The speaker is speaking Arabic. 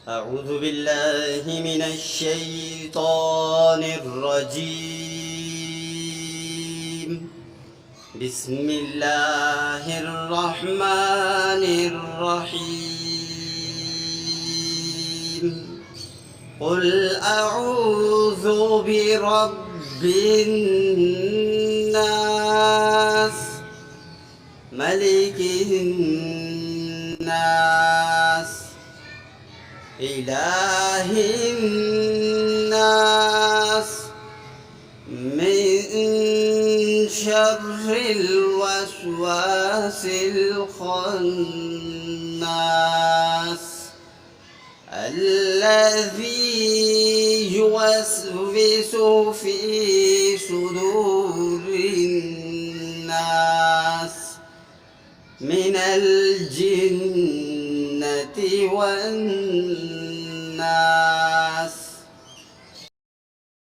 أعوذ بالله من الشيطان الرجيم. بسم الله الرحمن الرحيم. قل أعوذ برب الناس ملك الناس إله الناس من شر الوسواس الخناس الذي يوسوس في صدور الناس من الجنة والناس.